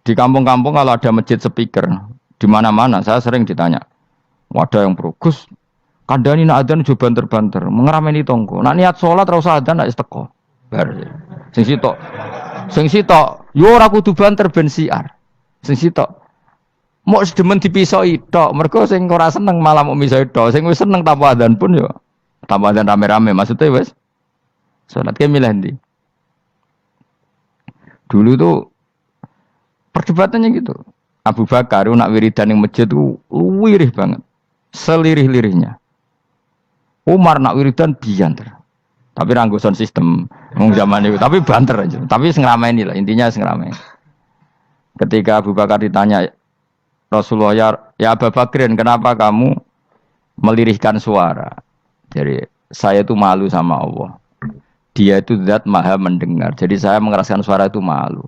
Di kampung-kampung kalau ada masjid speaker, di mana-mana saya sering ditanya. Wadah yang berugus, kandani nak adzan juga banter-banter, mengerameni tonggo. Nak niat sholat ora usah adzan nak isteko. Bar. Sing sitok, yo ora kudu banter ben siar. Sing sitok mau sedemen dipisoi tok, mergo sing ora seneng malah mau misoi tok, sing wis seneng tanpa adzan pun yo tanpa adzan rame-rame maksudnya wis salat ke milih ndi. Dulu tuh perdebatannya gitu. Abu Bakar nak wiridan ning masjid tuh wirih banget. Selirih-lirihnya. Umar nak wiridan bianter. Tapi ranggosan sistem wong zaman itu, tapi banter aja. Tapi sing ramai lah, intinya sing ramai. Ketika Abu Bakar ditanya Rasulullah, ya Abu Bakrin, kenapa kamu melirihkan suara? Jadi saya itu malu sama Allah. Dia itu zat maha mendengar. Jadi saya mengeraskan suara itu malu.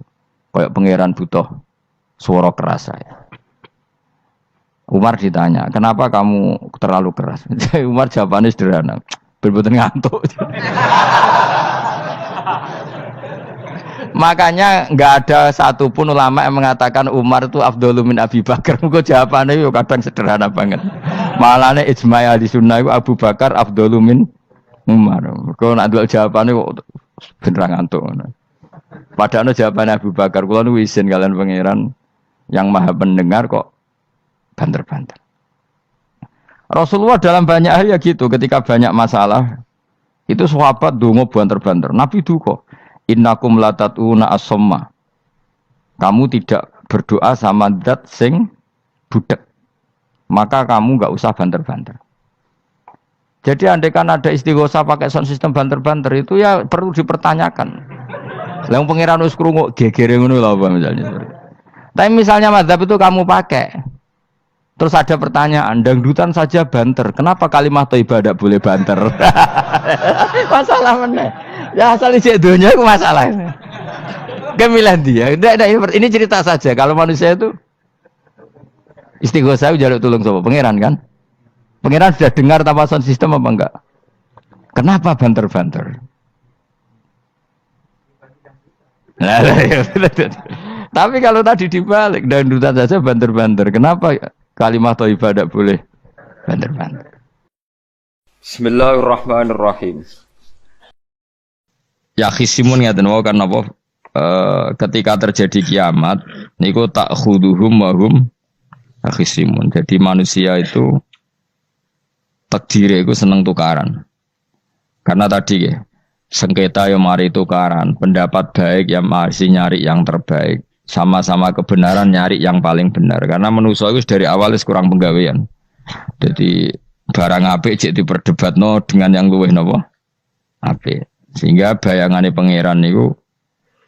Kayak pangeran butuh suara keras saya. Umar ditanya, kenapa kamu terlalu keras? Umar jawabannya sederhana, berbuatan ngantuk. Makanya nggak ada satupun ulama yang mengatakan Umar itu afdhalu min Abi Bakar. Mungkin jawabannya itu kadang sederhana banget. Malahnya ijma' ahli sunnah itu Abu Bakar afdhalu min Umar. Kalau nak dua jawabannya beneran ngantuk. Padahal jawabannya Abu Bakar, kalau nu izin kalian pangeran yang maha pendengar kok banter-banter. Rasulullah dalam banyak hal ya gitu, ketika banyak masalah itu sahabat dongo banter-banter. Nabi duka, innakum latatuna as-somma. Kamu tidak berdoa sama zat sing budek. Maka kamu enggak usah banter-banter. Jadi andaikan ada istighosah pakai sound system banter-banter itu ya perlu dipertanyakan. Lah pangeran wis krungu gegere ngono lho apa misalnya. Tapi misalnya mazhab itu kamu pakai. Terus ada pertanyaan, dangdutan saja banter. Kenapa kalimat thayyibah tidak boleh banter? Masalah mana? Ya asal isi dunia itu masalah. Kemilah dia. Ini cerita saja. Kalau manusia itu istighosah jaluk tulung sama pangeran kan? Pangeran sudah dengar tanpa sound system apa enggak? Kenapa banter-banter? Tapi kalau tadi dibalik dangdutan saja banter-banter. Kenapa kalimat thayyibah tidak boleh banter-banter? Bismillahirrahmanirrahim. Ya khisimun ngaten wae kan apa ketika terjadi kiamat niku tak khuduhum wa hum khisimun. Jadi manusia itu takdir itu seneng tukaran. Karena tadi ya sengketa yang mari tukaran, pendapat baik yang masih nyari yang terbaik, sama-sama kebenaran nyari yang paling benar. Karena manusia itu dari awal kurang penggawean. Jadi barang apik cek diperdebatno dengan yang luwih napa? Apik. Sehingga bayangannya pangeran niku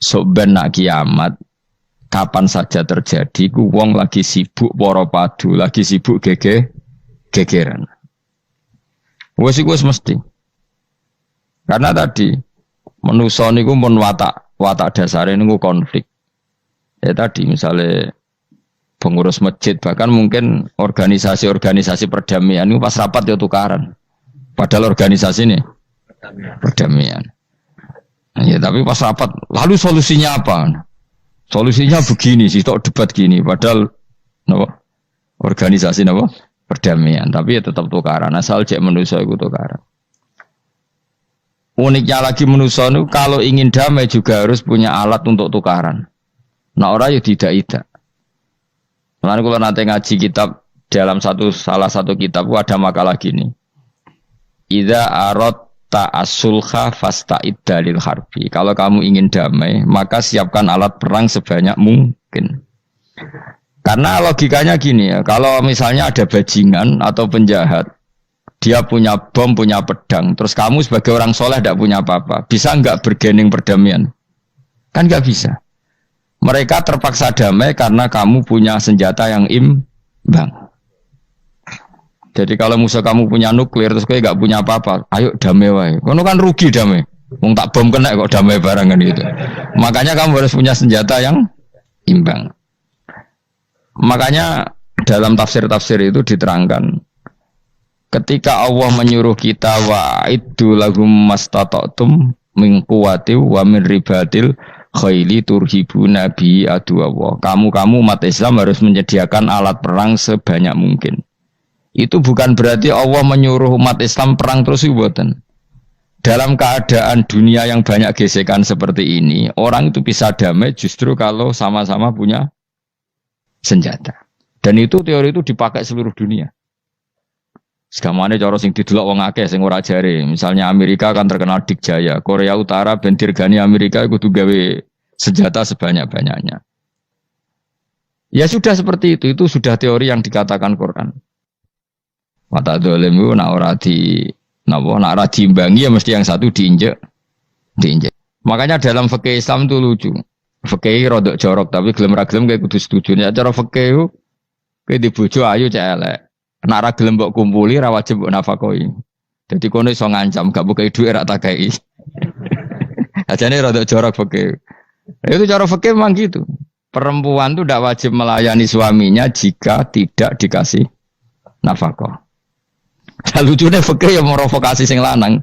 sok ben nak kiamat kapan saja terjadi ku wong lagi sibuk para padu, lagi sibuk gegeran. Wes iku mesti. Karena tadi manusa niku pun watak dasare niku konflik. Ya tadi misalnya pengurus masjid bahkan mungkin organisasi-organisasi perdamaian itu pas rapat ya tukaran. Padahal organisasi ini perdamaian. Ya tapi pas rapat lalu solusinya apa? Solusinya begini sih, tok debat gini. Padahal napa? Organisasi napa? Perdamaian. Tapi ya tetap tukaran. Asal cek manusia itu tukaran. Uniknya lagi manusia itu kalau ingin damai juga harus punya alat untuk tukaran. Nah orang ya tidak. Lalu kalau nanti ngaji kitab dalam salah satu kitab ada makalah gini. Idza aradta as-sulha fasta'id dalil harbi. Kalau kamu ingin damai, maka siapkan alat perang sebanyak mungkin. Karena logikanya gini ya, kalau misalnya ada bajingan atau penjahat, dia punya bom, punya pedang, terus kamu sebagai orang soleh tidak punya apa-apa, bisa enggak bergening perdamaian? Kan enggak bisa. Mereka terpaksa damai karena kamu punya senjata yang imbang. Jadi kalau musuh kamu punya nuklir terus kayak enggak punya apa-apa, ayo damai wae. Kono kan rugi damai. Wong tak bom kena kok damai barang kan gitu. Makanya kamu harus punya senjata yang imbang. Makanya dalam tafsir-tafsir itu diterangkan ketika Allah menyuruh kita wa'iddu lahum mastata'tum min quwwati wa min ribatil khaili turhibu nabi aduwallah. Kamu umat Islam harus menyediakan alat perang sebanyak mungkin. Itu bukan berarti Allah menyuruh umat Islam perang terus ibuatan. Dalam keadaan dunia yang banyak gesekan seperti ini, orang itu bisa damai justru kalau sama-sama punya senjata. Dan itu teori itu dipakai seluruh dunia. Segamane cara sing didelok wong akeh sing ora jare. Misalnya Amerika kan terkenal dikjaya, Korea Utara ben dirgani Amerika kudu gawe senjata sebanyak-banyaknya. Ya sudah seperti itu sudah teori yang dikatakan Quran. Mata dolim itu nak ora diimbangi ya mesti yang satu diinjek. Makanya dalam fikih Islam itu lucu. Fikih rodok jorok tapi gelem ra gelem kayak kudu setuju. Ya cara fikih kowe di bojo ayu cek elek. Nek ra gelem mbok kumpuli ra wajib mbok nafakoi. Dadi kono iso ngancam gak bukai dhuwit ra tak kei. Ajane rodok jorok fikih. Itu cara fikih memang gitu. Perempuan itu tidak wajib melayani suaminya jika tidak dikasih nafkah. Lucunya fikih yang merovokasi sing lanang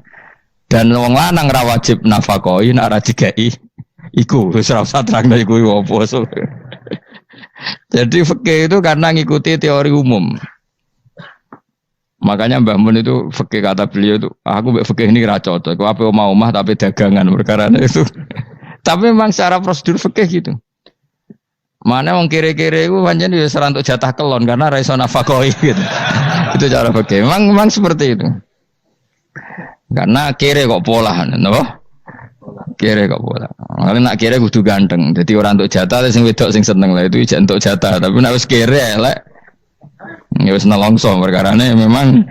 dan wong lanang ra wajib nafkahi nek ra dikai iku wis ora usah terangno iku opo. Jadi fikih itu karena ngikuti teori umum. Makanya Mbah Mun itu fikih kata beliau itu aku mbek fikih ini ra cocok. Aku ape omah tapi dagangan perkara itu. Tapi memang secara prosedur fikih gitu. Mana wong kere-kere iku pancen wis ora entuk jatah kelon karena ra iso nafkahi gitu. Itu cara fikih. Memang seperti itu. Karena kere kok pola, napa? Kere kok pola. Kalau nak kere kudu ganteng. Jadi orang untuk jatah sing wedok sing seneng lah itu ijek untuk jatah. Tapi nak wis kere elek ya wis nelongso perkarane memang.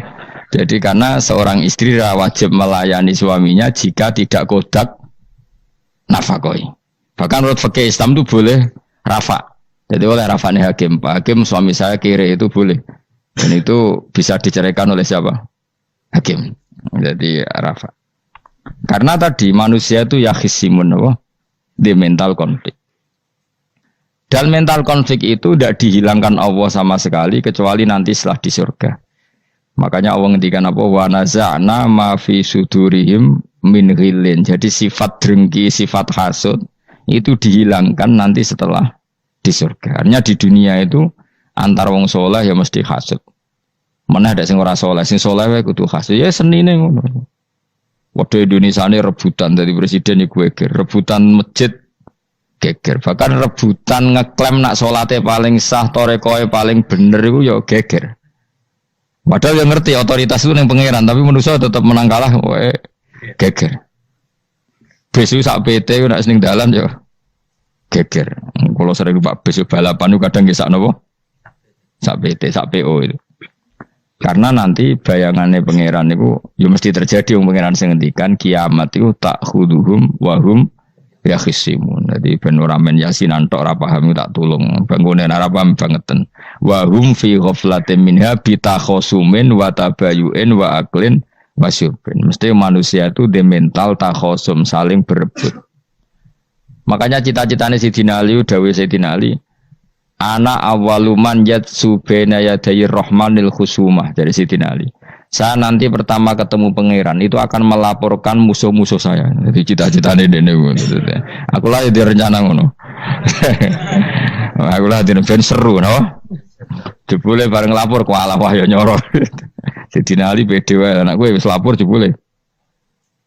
Jadi karena seorang istri wajib melayani suaminya jika tidak kodak nafkahi. Bahkan menurut fikih Islam itu boleh rafa. Jadi oleh rafane hakim. Pak hakim suami saya kere itu boleh. Dan itu bisa diceraikan oleh siapa? Hakim. Jadi rafa. Karena tadi manusia itu ya khisimun di mental konflik. Dan mental konflik itu tidak dihilangkan Allah sama sekali kecuali nanti setelah di surga. Makanya Allah ngendikan apa? Wa naza'na ma fi sudurihim min ghillin. Jadi sifat drengki, sifat hasud itu dihilangkan nanti setelah di surga. Artinya di dunia itu antar wong soleh ya mesti hasud. Mana ada sing ora soleh, sing soleh wae kudu hasud. Ya senine ngono. Waktu Indonesia ini rebutan dari presiden iku geger, rebutan masjid geger. Bahkan rebutan ngeklaim nak salate paling sah, torekoe paling bener itu ya geger. Padahal yang ngerti otoritas itu yang pangeran, tapi manusia tetap menang kalah, wae geger. Besu sak PT nak seneng dalan ya geger. Kalau sering Pak besu balapan itu kadang nggih sak napa? Sak PT, sak PO itu. Karena nanti bayangannya pangeran itu ya mesti terjadi yang pangeran sing ngendikan kiamat itu tak khuduhum wahum ya khisimun. Jadi ben ora men Yasin antok ora paham tak tulung bangunan ora paham bangeten. Wahum fi ghaflatin minha bitakhasumin wa tabayu'in wa aklin wasyubin. Mesti manusia itu di mental takhasum saling berebut. Makanya cita-citane Sidina Ali dawuh Sidina Ali ana awaluman yatsu baina yadayir rahmanil khusumah dari Sidina Ali. Saya nanti pertama ketemu pangeran itu akan melaporkan musuh-musuh saya. Jadi cita-citane dene ngono. Aku lah di rencana ngono. Aku lah di ben seru no. Jebule bareng lapor ku alah wah ya nyoro. Sidina Ali pede wae anak gue wis lapor jebule.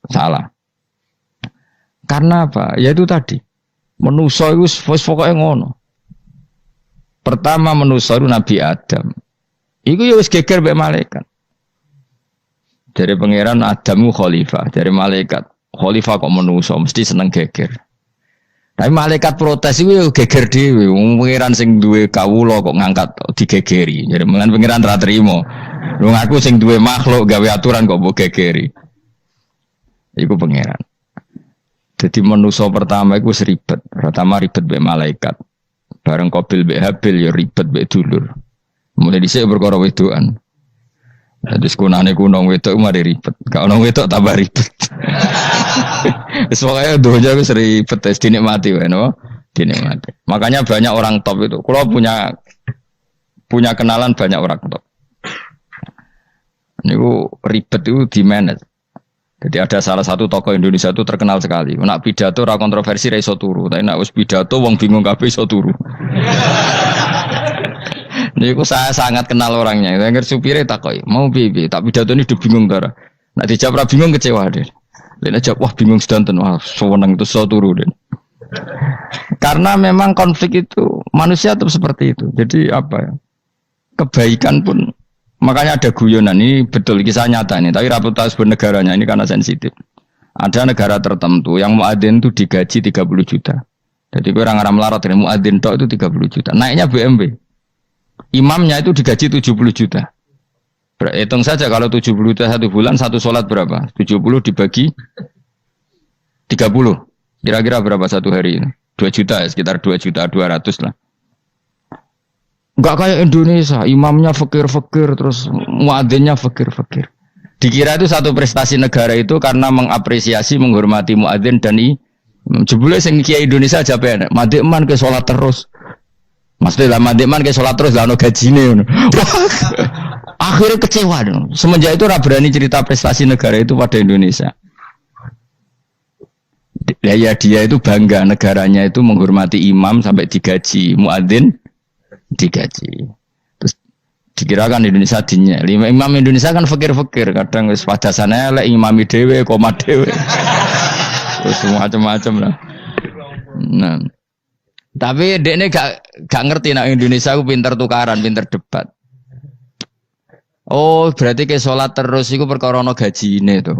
Salah. Karena apa? Ya itu tadi. Manusa iku wis pokoke ngono. Pertama manusia itu Nabi Adam. Iku ya wis geger mbek malaikat. Dari pangeran Adam khalifah, dari malaikat khalifah kok manusia mesti seneng geger. Tapi malaikat protes iku ya geger dhewe. Wong pangeran sing duwe kawula kok ngangkat digegeri. Jadi mengan pangeran ra trimo. Wong aku sing duwe makhluk gawe aturan kok mbok gegeri. Iku pangeran. Jadi manusia pertama iku seribet. Pertama ribet mbek malaikat. Bareng Qabil mbek Habil ya ribet mbek dulur. Mulai dhisik perkara wedokan. Jadi sekunane kunong wedok mari ribet. Gak ono wedok tambah ribet. Wis pokoke donya wis ribet wis dinikmati wae no. Dinikmati. Makanya banyak orang top itu. Kalau punya kenalan banyak orang top. Niku ribet itu di manage. Jadi ada salah satu tokoh Indonesia itu terkenal sekali. Nak pidato ra kontroversi ra iso turu, tapi nak wis pidato wong bingung kabeh iso turu. Niku saya sangat kenal orangnya. Saya ngerti supire takoki, "Mau piye? Tak pidato ini udah bingung ta." Nak dijawab ra bingung kecewa deh. Lek jawab wah bingung sedanten, wah seneng itu iso turu deh. Karena memang konflik itu manusia tetap seperti itu. Jadi apa ya? Kebaikan pun makanya ada guyonan ini betul kisah nyata ini. Tapi reputasi bernegaranya ini karena sensitif. Ada negara tertentu yang muadzin itu digaji 30 juta. Jadi orang-orang melarat ini muadzin tok itu 30 juta. Naiknya BMW. Imamnya itu digaji 70 juta. Hitung saja kalau 70 juta satu bulan satu sholat berapa? 70 dibagi 30. Kira-kira berapa satu hari ini? 2 juta ya, sekitar 2 juta 200 lah. Enggak kayak Indonesia, imamnya fakir-fakir terus muadzinnya fakir-fakir. Dikira itu satu prestasi negara itu karena mengapresiasi, menghormati muadzin dan jebule sing kiai Indonesia aja penak. Madekman ke salat terus. Maksudnya lah madekman ke salat terus lah ono gajine ngono. Akhirnya kecewa dong. Semenjak itu ora berani cerita prestasi negara itu pada Indonesia. Ya dia itu bangga negaranya itu menghormati imam sampai digaji, muadzin digaji. Terus dikirakan Indonesia dinya. Imam Indonesia kan fakir-fakir, kadang wis padasane elek imami dhewe, koma dhewe. Terus macam-macam lah. Nah. Tapi dekne gak ngerti nek Indonesia ku pinter tukaran, pinter debat. Oh, berarti ke sholat terus itu perkara ono gajine tuh.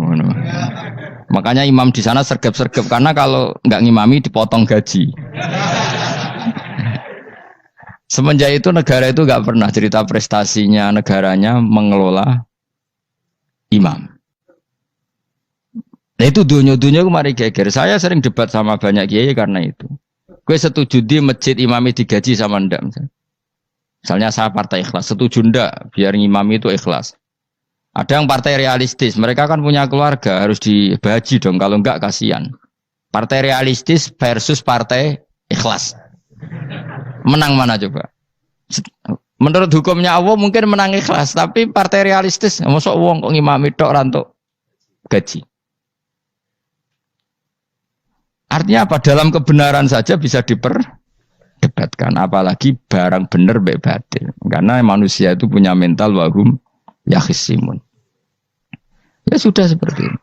Makanya imam di sana sergap-sergap karena kalau nggak ngimami dipotong gaji. Semenjak itu negara itu nggak pernah cerita prestasinya negaranya mengelola imam. Nah itu dunia-dunia kemarin geger. Saya sering debat sama banyak kiai karena itu. Gue setuju di masjid imami digaji sama ndak. Misalnya saya partai ikhlas, setuju ndak biar ngimami itu ikhlas. Ada yang partai realistis, mereka kan punya keluarga, harus dibaji dong, kalau enggak kasihan. Partai realistis versus partai ikhlas. Menang mana coba? Menurut hukumnya Allah mungkin menang ikhlas, tapi partai realistis, masuk wong kok ngimami tok rantuk gaji. Artinya apa? Dalam kebenaran saja bisa diperdebatkan, apalagi barang benar baik batil. Karena manusia itu punya mental wahum yakhisimun. Ya sudah seperti itu.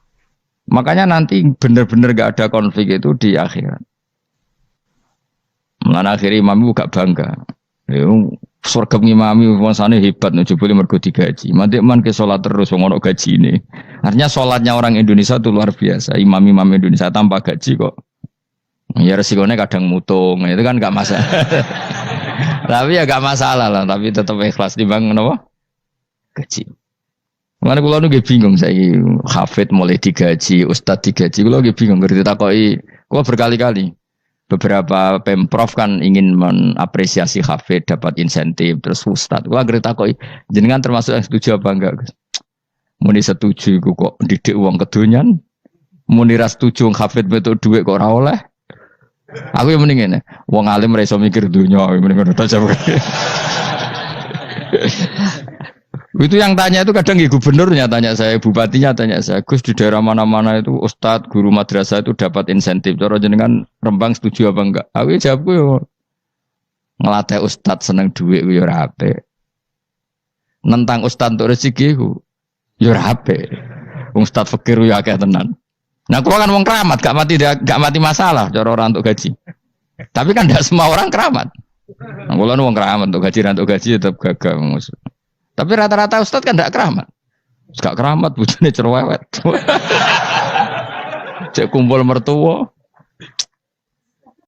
Makanya nanti benar-benar gak ada konflik itu di akhirat. Mulane akhirnya imam gak bangga. Surga ngimami wangsane hebat jebule mergo digaji. Mandekman ke salat terus wong ono gajine. Artinya salatnya orang Indonesia itu luar biasa. Imam-imam Indonesia tanpa gaji kok. Ya resikonya kadang mutung, itu kan gak masalah. Tapi ya gak masalah lah, tapi tetap ikhlas timbang napa? Gaji. Mulane kula nu bingung saiki hafid mulai digaji, ustaz digaji, kula bingung ngerti takoki. Kula berkali-kali beberapa pemprov kan ingin mengapresiasi hafid dapat insentif terus ustaz. Kula ngerti takoki jenengan termasuk yang setuju apa enggak, Gus? Muni setuju iku kok didik wong kedonyan. Muni ra setuju hafid metu dhuwit kok ora oleh. Aku yang mending ngene, wong alim ora iso mikir dunya, mending ngono ta. Itu yang tanya itu kadang gubernurnya tanya saya, bupatinya tanya saya, Gus di daerah mana-mana itu ustadz, guru madrasah itu dapat insentif. Cara jenengan Rembang setuju apa enggak? Aku jawabku yo ngelatih ustadz seneng duit yo ora apik. Nentang ustadz untuk rezeki ku yo ora apik. Wong ustadz fakir yo akeh tenan. Nah, kula kan wong keramat, gak mati masalah cara orang untuk gaji. Tapi kan tidak semua orang keramat. Nah, kula wong keramat untuk gaji tetap gagal. Tapi rata-rata ustaz kan tidak keramat. Gak keramat, bujane cerewet. Cek kumpul mertua.